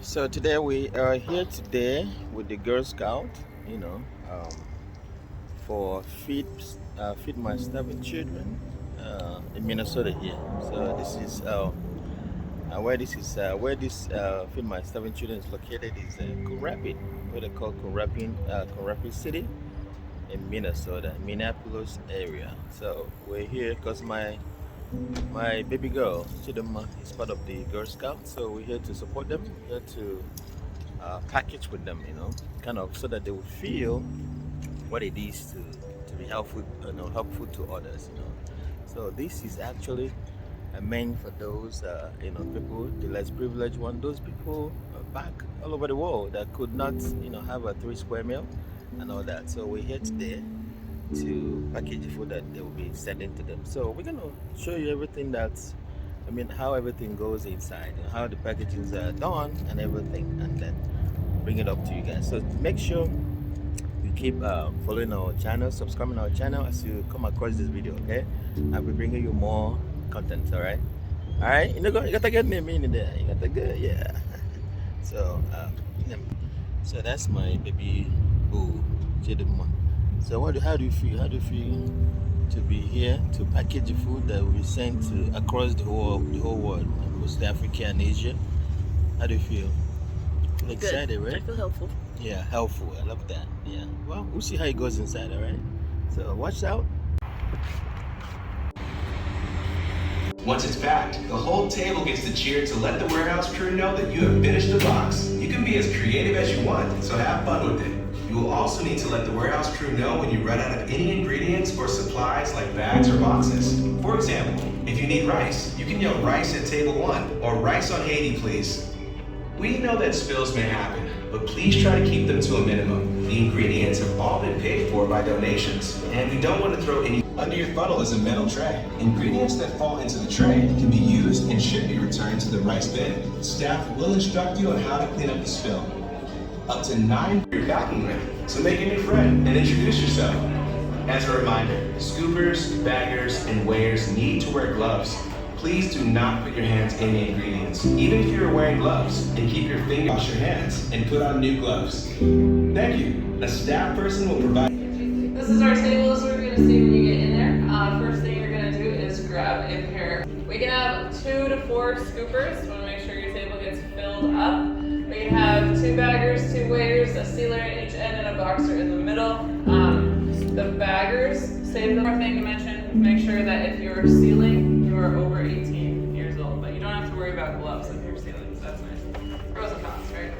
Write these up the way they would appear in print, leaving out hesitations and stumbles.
So today we are here today with the Girl Scout, you know, for feed my starving children in Minnesota here. So this is where this feed my starving children is located is Coon Rapids, what they call Coon Rapids City in Minnesota, Minneapolis area. So we're here because my baby girl Chidema is part of the Girl Scouts, so we're here to support them, here to package with them, you know, kind of so that they will feel what it is to be helpful, helpful to others, you know. So this is actually meant for those, people, the less privileged one, those people back all over the world that could not, have a 3 square meal and all that. So we're here today to package the food that they will be sending to them. So we're gonna show you everything how everything goes inside, how the packages are done and everything, and then bring it up to you guys. So make sure you keep following our channel, subscribing our channel as you come across this video, okay? I'll be bringing you more content, all right? All right, you got to get me in there. You got to get, yeah. So, so that's my baby boo, Chidema. So how do you feel? How do you feel to be here to package the food that will be sent to across the whole world, West Africa and Asia? How do you feel? Feel excited, right? I feel helpful. Yeah, helpful. I love that. Yeah. Well, we'll see how it goes inside, all right? So watch out. Once it's packed, the whole table gets to cheer to let the warehouse crew know that you have finished the box. You can be as creative as you want, so have fun with it. You will also need to let the warehouse crew know when you run out of any ingredients or supplies like bags or boxes. For example, if you need rice, you can yell rice at table 1 or rice on Haiti, please. We know that spills may happen, but please try to keep them to a minimum. The ingredients have all been paid for by donations, and we don't want to throw any. Under your funnel is a metal tray. Ingredients that fall into the tray can be used and should be returned to the rice bin. Staff will instruct you on how to clean up the spill. Up to 9 you're packing with, so make a new friend and introduce yourself. As a reminder, scoopers, baggers, and weighers need to wear gloves. Please do not put your hands in the ingredients, even if you're wearing gloves, and keep your fingers. Wash your hands and put on new gloves. Thank you. A staff person will provide. This is our table. This is what you're gonna see when you get in there. First thing you're gonna do is grab a pair. We can have 2 to 4 scoopers. You wanna make sure your table gets filled up. We can have 2 baggers, 2 weighers, a sealer at each end, and a boxer in the middle. The baggers, save the more thing to mention. Make sure that if you're sealing, you are over 18 years old, but you don't have to worry about gloves if you're sealing, so that's nice. Pros and cons, right?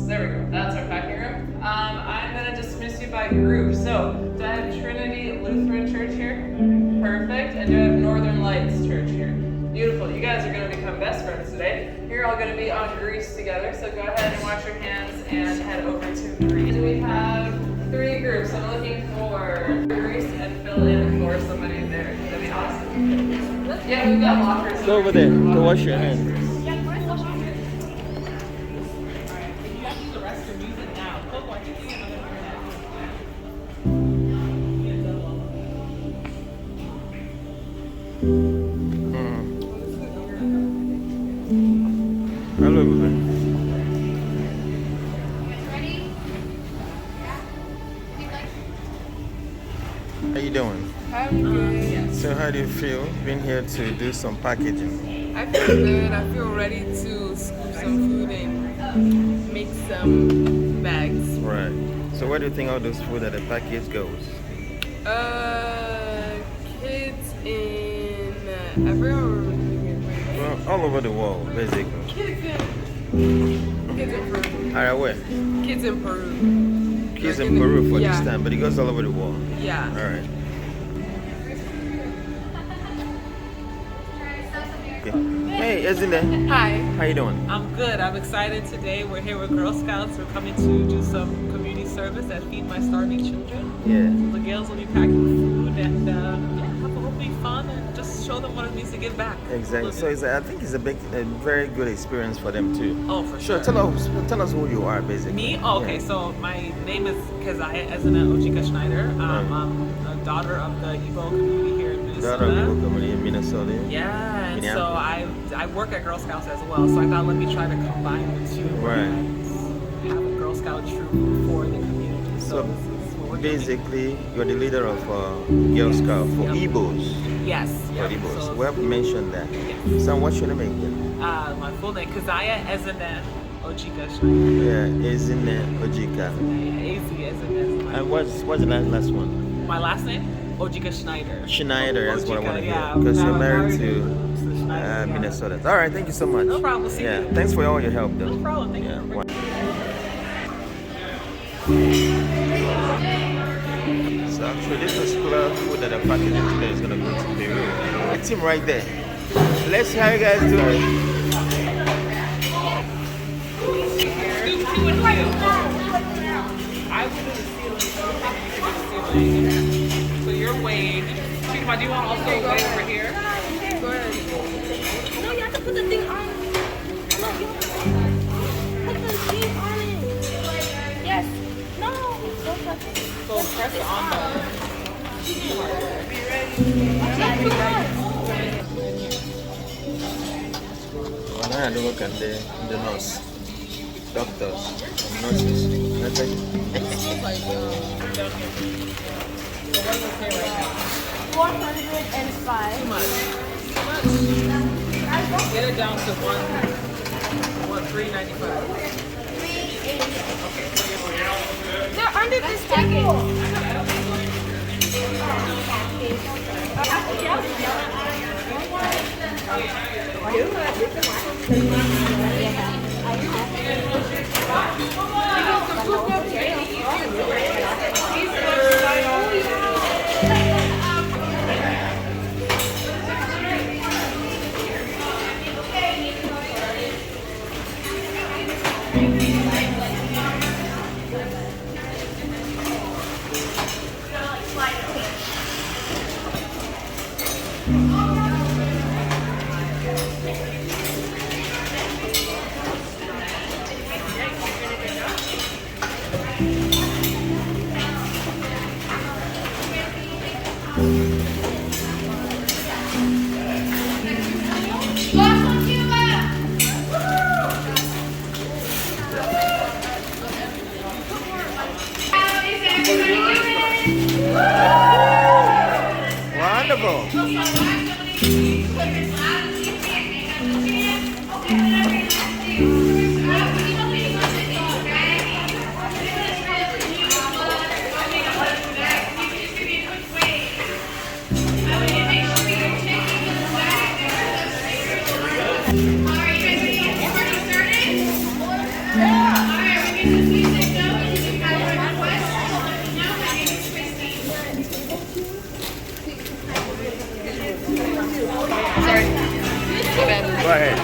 There we go. That's our packing room. I'm gonna dismiss you by group. So, do I have Trinity Lutheran Church here? Perfect. And do I have Northern Lights Church here? Beautiful. You guys are going to become best friends today. You're all going to be on grease together, so go ahead and wash your hands and head over to grease. We have 3 groups. I'm looking for grease and fill in for somebody there. That'd be awesome. Yeah, we've got lockers. Go over there. Go wash your hands. Hello, everybody. Ready? How you doing? I'm good. So how do you feel being here to do some packaging? I feel good. I feel ready to scoop some food and make some Right. So where do you think all those food at the package goes? Kids in everywhere. Well, all over the world, basically. Kids in Peru. Alright, where? Kids in Peru. Kids in Peru for yeah. this time, but it goes all over the world. Yeah. Alright. Hey, Ezinne. Hi. How you doing? I'm good. I'm excited today. We're here with Girl Scouts. We're coming to do some community service at Feed My Starving Children. Yeah. So the girls will be packing food and hopefully fun and just show them what it means to give back. Exactly. So I think it's a very good experience for them too. Oh, for sure. Tell us who you are, basically. Me? Oh, okay. Yeah. So my name is Ezinne Ojika Schneider. I'm a daughter of the Igbo community here in Minnesota. Daughter of the Igbo community in Minnesota. Yeah, and so Minneapolis. I work at Girl Scouts as well. So I thought let me try to combine the two. Right. And have a Girl Scout troop for the community. So this is what we're doing. Basically, you're the leader of Girl Scout for Igbos. Yes. For Yep. Igbos. So, We have mentioned that. Yeah. So what's your name again? my full name, Ezinne Ojika Schneider. Yeah, Ezinne Ojika. Ezinne. And what's the last one? My last name? Ojika Schneider. Schneider, that's what I want to hear. Yeah, Because you're I'm married to Schneider, yeah. Minnesota. All right, thank you so much. No problem. See Yeah, you. thanks for all your help, though. No problem. Thank Yeah. you. So actually, this particular food that I'm packing today is gonna go to Peru. It's him right there. Let's see how you guys do it. I will do the ceiling. So you're weighing. Chima, do you want to also weigh over here? Good. No, you have to put the thing on. No, you have to put the thing on it. Yes. No. Don't touch it. So press it on the. When I had to look at the nurse, doctors, and nurses. That's like, Like, down here. So what is it say right now? 405. Too much. Get it down to 395. They're under this table. wonderful. Go ahead.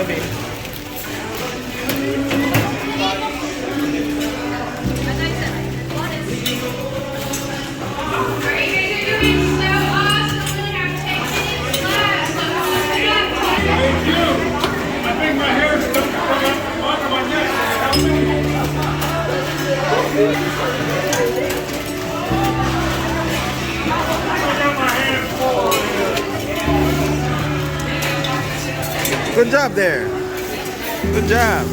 baby. Good job there. Good job.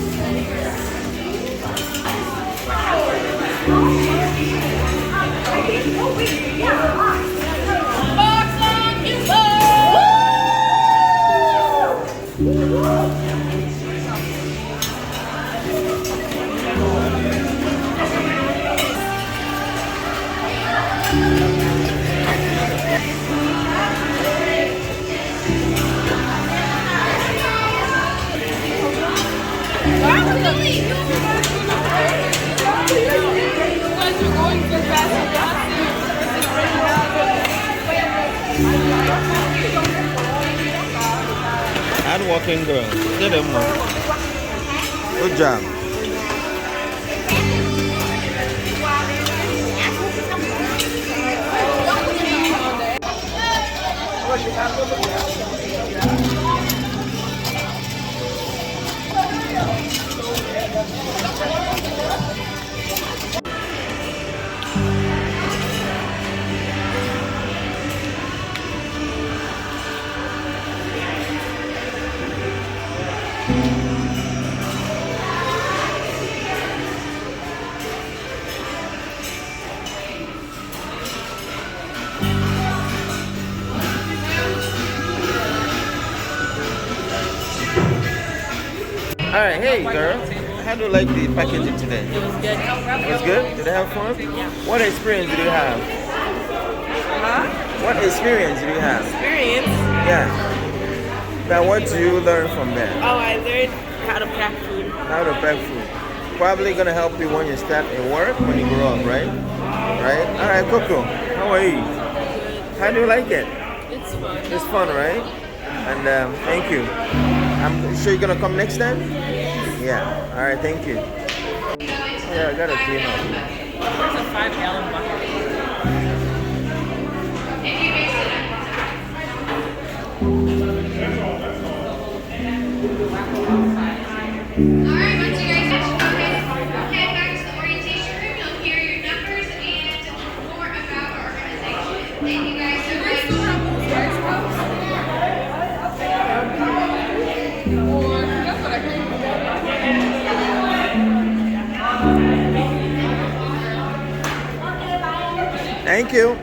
Hard working girl. Get them more. Good job. Alright, hey girl, how do you like the packaging today? It was good. It was good? Did you have fun? Yeah. What experience did you have? Huh? What experience did you have? Experience? Yeah. Now what do you learn from there? Oh, I learned how to pack food. How to pack food. Probably gonna help you when you start in work, when you grow up, right? Right? Alright, Coco, how are you? How do you like it? It's fun. It's fun, right? And thank you. I'm sure you're gonna come next time? Yeah. Alright, thank you. Yeah, I gotta clean up. There's a 5-gallon bucket. Alright, once you guys head back to the orientation room, you'll hear your numbers and more about our organization. Thank you guys so much. Thank you.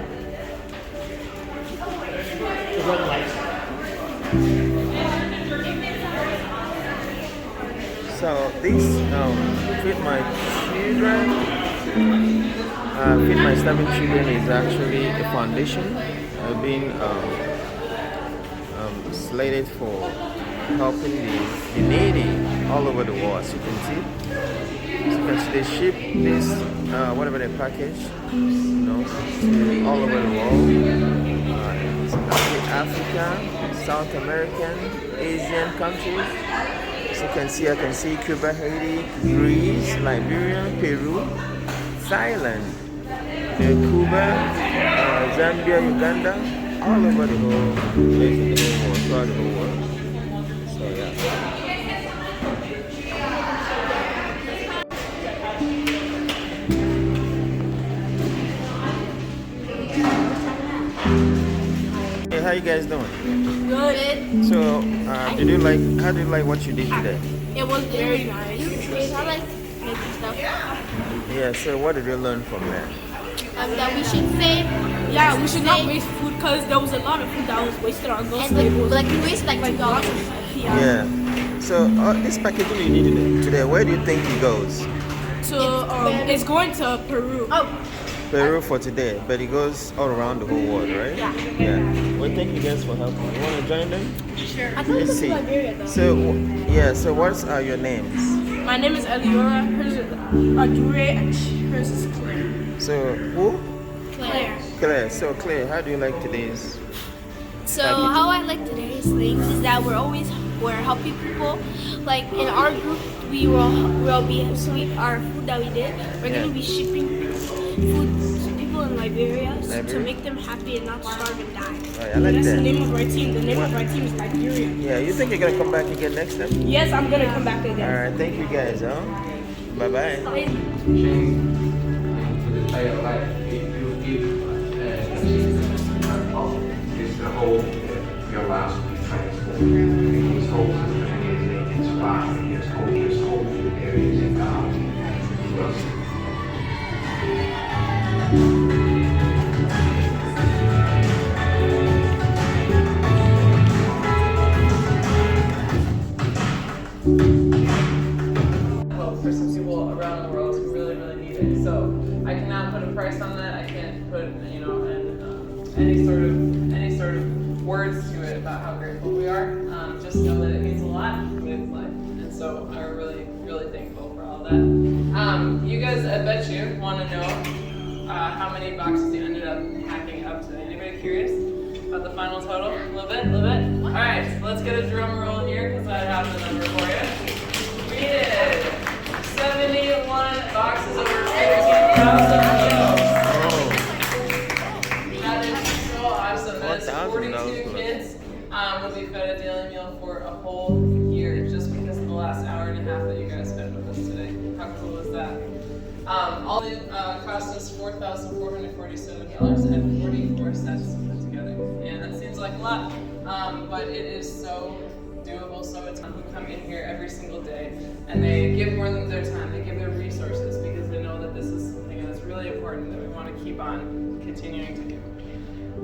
So this Feed My Children, Feed My Starving Children is actually a foundation being slated for helping the needy all over the world. As you can see, they ship this whatever they package, to all over the world. It's Africa, South American, Asian countries. As you can see, I can see Cuba, Haiti, Greece, Liberia, Peru, Thailand, Cuba, Zambia, Uganda, all over the whole place in the whole world, throughout the whole world. So yeah. Hey, how you guys doing? Good. So, how do you like what you did today? It was very nice. I like making stuff. Yeah, so what did you learn from that? That we should save. Yeah, we should not waste food because there was a lot of food that was wasted on those And tables. like we wasted like $2. Yeah. So, this packaging you needed today, where do you think it goes? So it's going to Peru. Oh, Peru for today, but it goes all around the whole world, right? Yeah. Yeah. Well, thank you guys for helping. You want to join them? Sure. I thought it Let's was see. Liberia though. So, so what are your names? My name is Eliora. Hers is Adure, and hers is Claire. So, who? Claire. Claire. So, Claire, how do you like today's? So how I like today's things is that we're always we're helping people. Like in our group, we'll be our food that we did. We're gonna be shipping food to people in Liberia to make them happy and not starve and die. Right, I like That's that. the name of our team. The name of our team is Liberia. Yeah, you think you're gonna come back again next time? Yes, I'm gonna come back again. Alright, thank you guys, huh? Bye bye. For the entire life, if you give it's the whole your last be transformed. His whole system is inspired. His whole areas in God. For some people around the world who really, really need it. So I cannot put a price on that. I can't put, any sort of words to it about how grateful we are. Just know that it means a lot. It means life, and so I'm really, really thankful for all that. You guys, I bet you want to know how many boxes you ended up packing up today. Anybody curious about the final total? A little bit. All right, let's get a drum roll here because I have the number for you. We did 71 boxes over 15,000 meals. That is so awesome. That's 42 kids will be fed a daily meal for a whole year just because of the last hour and a half that you guys spent with us today. How cool is that? All it cost us $4,447.44 to put together. And that seems like a lot, but it is so doable. So it's who come in here every single day and they give more than their time, they give their resources because they know that this is something that's really important that we want to keep on continuing to do.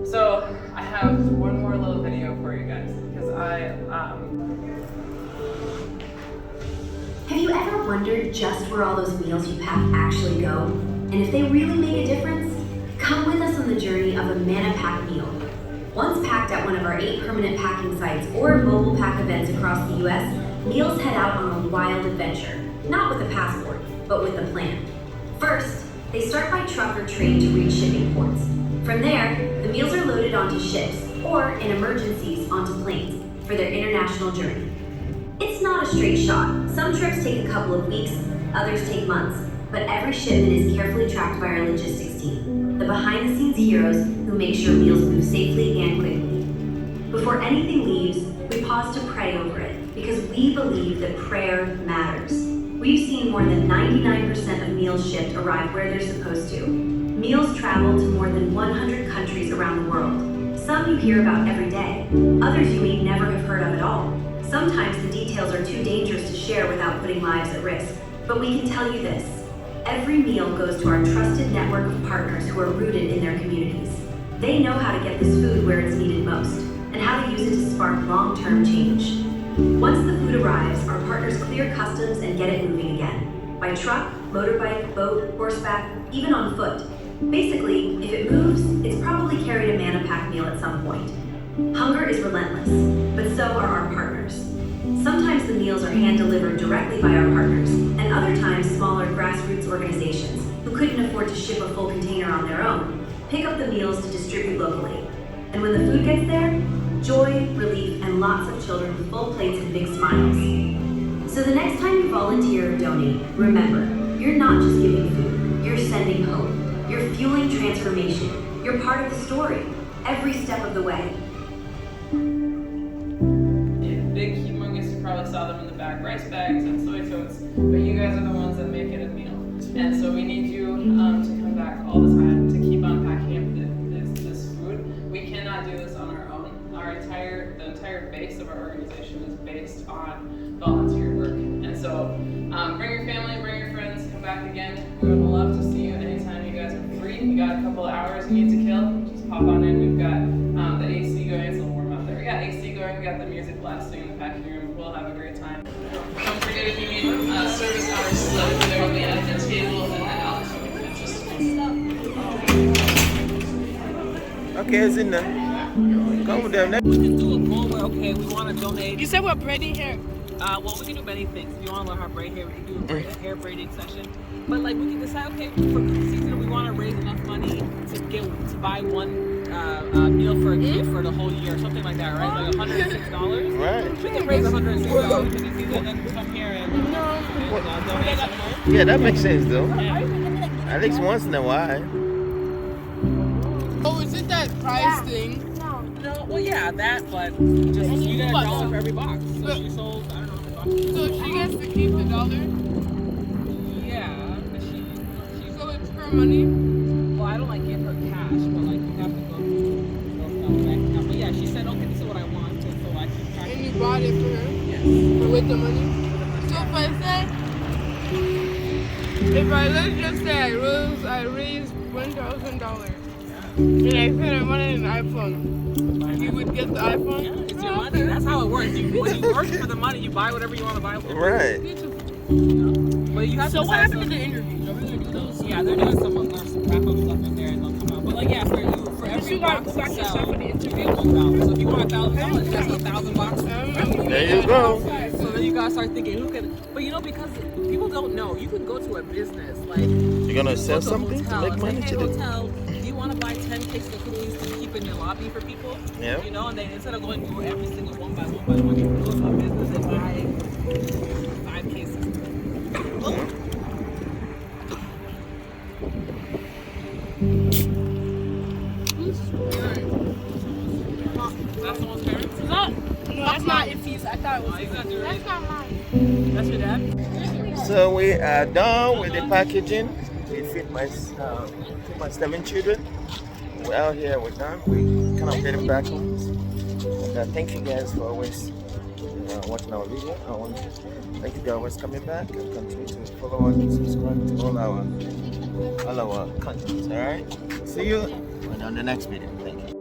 So I have one more little video for you guys because Have you ever wondered just where all those meals you pack actually go? And if they really make a difference? Come with us on the journey of a Mana Pack meal. Once packed at one of our 8 permanent packing sites or mobile pack events across the US, meals head out on a wild adventure. Not with a passport, but with a plan. First, they start by truck or train to reach shipping ports. From there, the meals are loaded onto ships, or in emergencies, onto planes for their international journey. It's not a straight shot. Some trips take a couple of weeks, others take months, but every shipment is carefully tracked by our logistics team, the behind-the-scenes heroes who make sure meals move safely and quickly. Before anything leaves, we pause to pray over it, because we believe that prayer matters. We've seen more than 99% of meals shipped arrive where they're supposed to. Meals travel to more than 100 countries around the world. Some you hear about every day, others you may never have heard of at all. Sometimes the details are too dangerous to share without putting lives at risk. But we can tell you this. Every meal goes to our trusted network of partners who are rooted in their communities. They know how to get this food where it's needed most, and how to use it to spark long-term change. Once the food arrives, our partners clear customs and get it moving again. By truck, motorbike, boat, horseback, even on foot. Basically, if it moves, it's probably carried a Mana Pack meal at some point. Hunger is relentless, but so are our partners. Sometimes the meals are hand-delivered directly by our partners, and other times smaller grassroots organizations, who couldn't afford to ship a full container on their own, pick up the meals to distribute locally. And when the food gets there, joy, relief, and lots of children with full plates and big smiles. So the next time you volunteer or donate, remember, you're not just giving food, you're sending hope. You're fueling transformation. You're part of the story, every step of the way. Big, humongous, you probably saw them in the back, rice bags and soy totes, but you guys are the ones that make it a meal. And so we need you to come back all the time to keep on packing up this food. We cannot do this on our own. The entire base of our organization is based on volunteer work. And so bring your family, bring your friends, come back again. We would love to see you anytime you guys are free. You got a couple of hours you need to kill, just pop on in. We've got the AC going, it's a little warm out there. We got AC going, we got the music blasting in the packing room. We'll have a great time. Don't forget if you need service hours slip, there will be at the table and then out. Okay, Ezinne. Come with them. We can do a goal where, okay, we want to donate. You said we're braiding hair. Well, we can do many things. If you want to learn how to braid hair, we can do a hair braiding session. But like, we can decide, okay, for the season, we want to raise enough money to buy one a meal for a kid for the whole year, something like that, right? Like $106. Right. We can raise $106 because it's easier than come here and donate somewhere. Yeah, that makes sense though. Yeah. At least once in a while. Oh, is it that prize thing? No, well, yeah, that, but just you get $1 for every box. So she sold, I don't know, So she gets to keep the $1? yeah. So it's her money? Well, I don't like give her cash, but like you have to go through the bank account. But yeah, she said, okay, this is what I want, so I keep track. And you bought it for her? Yes. With the money? So let's just say I raised $1,000 and I said I wanted an iPhone. You would get the iPhone? Yeah, it's your money. That's how it works. When you work for the money, you buy whatever you want to buy. Right. But you have So to what decide happened to the interviews? Are we gonna do those? Yeah, they're doing some wrap up stuff in there and they'll come out. But like, yeah, for every You gotta box go back you to sell, stuff for the interview? $1. So if you want $1,000, that's $1,000. There you go. So then you gotta start thinking who can. But you know, because people don't know, you can go to a business like You're gonna sell go to a something to hotel make and money say, hey, today? hotel, do you want to buy 10 cases of cookies to keep in your lobby for people? Yeah. You know, and then instead of going through every single one by one, you can go to a business and buy 5 cases. That's someone's parents? No, that's not Ify's. I thought it was. That's not mine. That's your dad? So we are done with the packaging. We feed my 7 children. We're out here, we're done. We kind of heading back home. And thank you guys for always watching our video. Thank you guys for always coming back and continue to follow us and subscribe to all our contents. Alright? See you on the next video. Thank you.